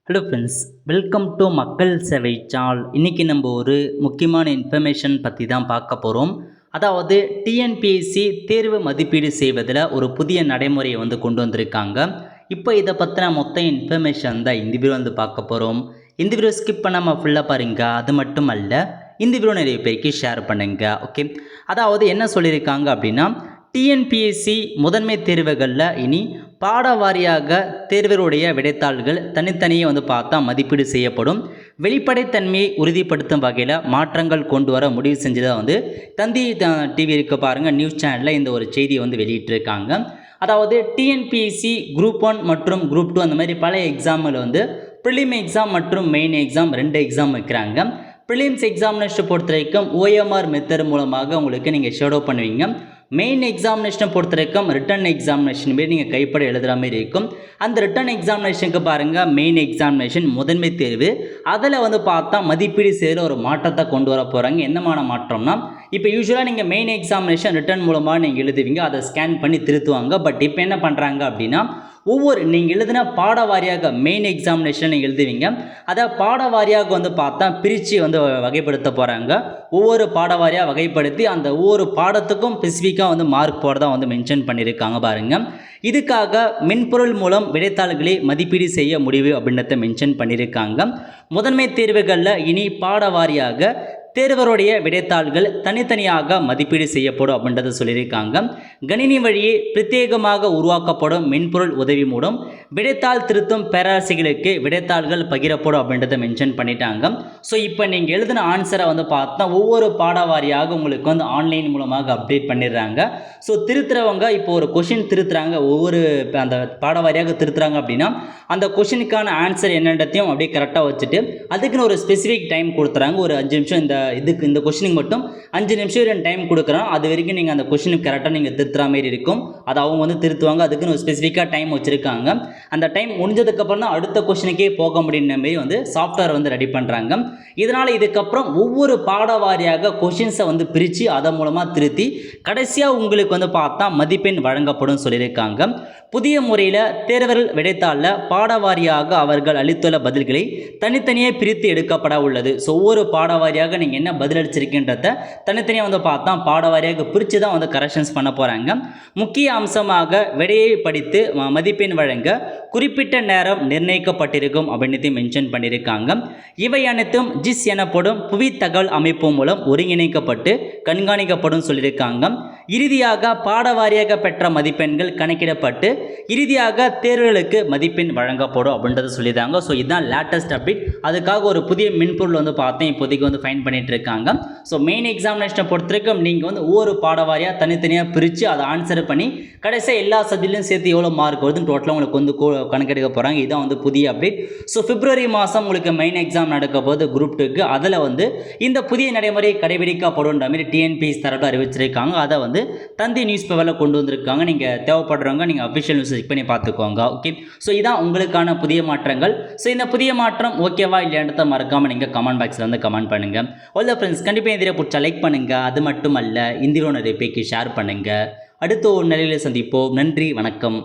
Hello friends, welcome to மக்கள் சேவை சால். இன்றைக்கி நம்ம ஒரு முக்கியமான இன்ஃபர்மேஷன் பற்றி தான் பார்க்க போகிறோம். அதாவது டிஎன்பிஎஸ்சி தேர்வு மதிப்பீடு செய்வதில் ஒரு புதிய நடைமுறையை கொண்டு வந்திருக்காங்க. இப்போ இதை பற்றின மொத்த இன்ஃபர்மேஷன் தான் இந்த வீடியோ பார்க்க போகிறோம். இந்த வீடியோ ஸ்கிப் பண்ணாமல் ஃபுல்லாக பாருங்க. அது மட்டும் அல்ல, இந்த வீடியோ நிறைய பேருக்கு ஷேர் பண்ணுங்க. ஓகே, அதாவது என்ன சொல்லியிருக்காங்க அப்படின்னா, டிஎன்பிஎஸ்சி முதன்மை தேர்வுகளில் இனி பாட வாரியாக தேர்வருடைய விடைத்தாள்கள் தனித்தனியே பார்த்தா மதிப்பீடு செய்யப்படும். வெளிப்படைத்தன்மையை உறுதிப்படுத்தும் வகையில் மாற்றங்கள் கொண்டு வர முடிவு செஞ்சதை தந்தி டிவி இருக்க பாருங்கள், நியூஸ் சேனலில் இந்த ஒரு செய்தியை வெளியிட்டிருக்காங்க. அதாவது டிஎன்பிஎஸ்சி குரூப் 1 மற்றும் குரூப் 2 அந்த மாதிரி பல எக்ஸாமில் ப்ரிலிம் எக்ஸாம் மற்றும் மெயின் எக்ஸாம் 2 எக்ஸாம் வைக்கிறாங்க. ப்ரிலிம்ஸ் எக்ஸாமினேஷன் பொறுத்த வரைக்கும் ஓஎம்ஆர் மெத்தட் மூலமாக உங்களுக்கு நீங்கள் ஷேடோ பண்ணுவீங்க. மெயின் எக்ஸாமினேஷனை பொறுத்த வரைக்கும் ரிட்டன் எக்ஸாமினேஷன் மாரி நீங்கள் கைப்பட எழுதுகிற மாதிரி இருக்கும். அந்த ரிட்டன் எக்ஸாமினேஷனுக்கு பாருங்கள், மெயின் எக்ஸாமினேஷன் முதன்மை தேர்வு அதில் பார்த்தா மதிப்பீடு செய்கிற ஒரு மாற்றத்தை கொண்டு வர போகிறாங்க. என்னமான மாற்றம்னா, இப்போ யூஸ்வலாக நீங்கள் மெயின் எக்ஸாமினேஷன் ரிட்டன் மூலமாக நீங்கள் எழுதுவீங்க, அதை ஸ்கேன் பண்ணி திருத்துவாங்க. பட் இப்போ என்ன பண்ணுறாங்க அப்படின்னா, ஒவ்வொரு நீங்கள் எழுதின பாட வாரியாக மெயின் எக்ஸாமினேஷன் நீங்கள் எழுதுவீங்க, அதை பாட வாரியாக பார்த்தா பிரித்து வகைப்படுத்த போகிறாங்க. ஒவ்வொரு பாட வாரியாக வகைப்படுத்தி அந்த ஒவ்வொரு பாடத்துக்கும் ஸ்பெசிஃபிக்காக மார்க் போட மென்ஷன் பண்ணியிருக்காங்க பாருங்கள். இதுக்காக மென்பொருள் மூலம் விடைத்தாள்களை மதிப்பீடு செய்ய முடிவு அப்படின்றத மென்ஷன் பண்ணியிருக்காங்க. முதன்மை தேர்வுகளில் இனி பாட வாரியாக தேர்வருடைய விடைத்தாள்கள் தனித்தனியாக மதிப்பீடு செய்யப்படும் அப்படின்றத சொல்லியிருக்காங்க. கணினி வழியே பிரத்யேகமாக உருவாக்கப்படும் மென்பொருள் உதவி மூலம் விடைத்தாள் திருத்தும் பேராசிரியர்களுக்கு விடைத்தாள்கள் பகிரப்படும் அப்படின்றத மென்ஷன் பண்ணிட்டாங்க. ஸோ இப்போ நீங்கள் எழுதின ஆன்சரை பார்த்தா ஒவ்வொரு பாடவாரியாக உங்களுக்கு ஆன்லைன் மூலமாக அப்டேட் பண்ணிடுறாங்க. ஸோ திருத்துறவங்க இப்போ ஒரு கொஷின் திருத்துறாங்க, ஒவ்வொரு அந்த பாடவாரியாக திருத்துறாங்க அப்படின்னா அந்த கொஷினுக்கான ஆன்சர் என்னன்றதையும் அப்படியே கரெக்டாக வச்சுட்டு அதுக்குன்னு ஒரு ஸ்பெசிஃபிக் டைம் கொடுத்துறாங்க. ஒரு 5 நிமிஷம் இந்த கொஷினுக்கு மட்டும் 5 நிமிஷம் டைம் கொடுக்குறோம். அது வரைக்கும் நீங்கள் அந்த கொஷினுக்கு கரெக்டாக நீங்கள் திருத்துற மாதிரி இருக்கும். அது அவங்க திருத்துவாங்க. அதுக்குன்னு ஒரு ஸ்பெசிஃபிக்காக டைம் வச்சுருக்காங்க. அந்த டைம் முடிஞ்சதுக்கப்புறம் தான் அடுத்த கொஷினுக்கே போக முடியுற மாதிரி சாஃப்ட்வேர் ரெடி பண்ணுறாங்க. இதனால் இதுக்கப்புறம் ஒவ்வொரு பாட வாரியாக கொஷின்ஸை பிரித்து அதன் மூலமாக திருத்தி கடைசியாக உங்களுக்கு பார்த்தா மதிப்பெண் வழங்கப்படும் சொல்லியிருக்காங்க. புதிய முறையில் தேர்வர்கள் விடைத்தாளில் பாடவாரியாக அவர்கள் அளித்துள்ள பதில்களை தனித்தனியே பிரித்து எடுக்கப்பட உள்ளது. ஸோ ஒவ்வொரு பாடவாரியாக நீங்கள் என்ன பதில் அளிச்சிருக்கின்றத தனித்தனியாக பார்த்தா பாடவாரியாக பிரித்து தான் கரெக்ஷன்ஸ் பண்ண போகிறாங்க. முக்கிய அம்சமாக விடையை படித்து மதிப்பெண் வழங்க குறிப்பிட்ட நேரம் நிர்ணயிக்கப்பட்டிருக்கும் அப்படின்னு மென்ஷன் பண்ணியிருக்காங்க. இவை அனைத்தும் ஜிஸ் எனப்படும் புவி தகவல் அமைப்பு மூலம் ஒருங்கிணைக்கப்பட்டு கண்காணிக்கப்படும் சொல்லியிருக்காங்க. இறுதியாக பாடவாரியாக பெற்ற மதிப்பெண்கள் கணக்கிடப்பட்டு இறுதியாக தேர்வுகளுக்கு மதிப்பெண் வழங்கப்படும் அப்படின்றத சொல்லியிருக்காங்க. ஸோ இதுதான் லேட்டஸ்ட் அப்டேட். அதுக்காக ஒரு புதிய மென்பொருள் பார்த்தேன் இப்போதைக்கு ஃபைன் பண்ணிட்டு இருக்காங்க. ஸோ மெயின் எக்ஸாமினேஷனை பொறுத்த வரைக்கும் நீங்கள் ஒவ்வொரு பாடவாரியாக தனித்தனியாக பிரித்து அதை ஆன்சர் பண்ணி கடைசியாக எல்லா சப்ஜெக்ட்லையும் சேர்த்து எவ்வளோ மார்க் வருதுன்னு டோட்டலாக உங்களுக்கு கணக்கெடுக்க போகிறாங்க. இதுதான் புதிய அப்டேட். ஸோ பிப்ரவரி மாதம் உங்களுக்கு மெயின் எக்ஸாம் நடக்க போது குரூப் 2க்கு அதில் இந்த புதிய நடைமுறை கடைபிடிக்கப்படுன்ற மாதிரி டிஎன்பிஎஸ்சி தரப்பில் அறிவிச்சிருக்காங்க. அதை தந்தி நியூஸ் பேப்பரில் கொண்டு வந்திருக்காங்க. நீங்கள் தேவைப்படுறவங்க நீங்கள் அஃபிஷியல் நியூஸ் செக் பண்ணி பார்த்துக்கோங்க. ஓகே, ஸோ இதான் உங்களுக்கான புதிய மாற்றங்கள். ஸோ இந்த புதிய மாற்றம் ஓகேவா இல்லைன்றதை மறக்காமல் நீங்கள் கமெண்ட் பாக்ஸில் கமெண்ட் பண்ணுங்கள். ஆல் த ஃப்ரெண்ட்ஸ், கண்டிப்பாக இந்த பிடிச்சா லைக் பண்ணுங்கள். அது மட்டும் அல்ல, இந்த வீடியோ நிறைய பேருக்கு ஷேர் பண்ணுங்கள். அடுத்த ஒரு நிலையில் சந்திப்போம். நன்றி, வணக்கம்.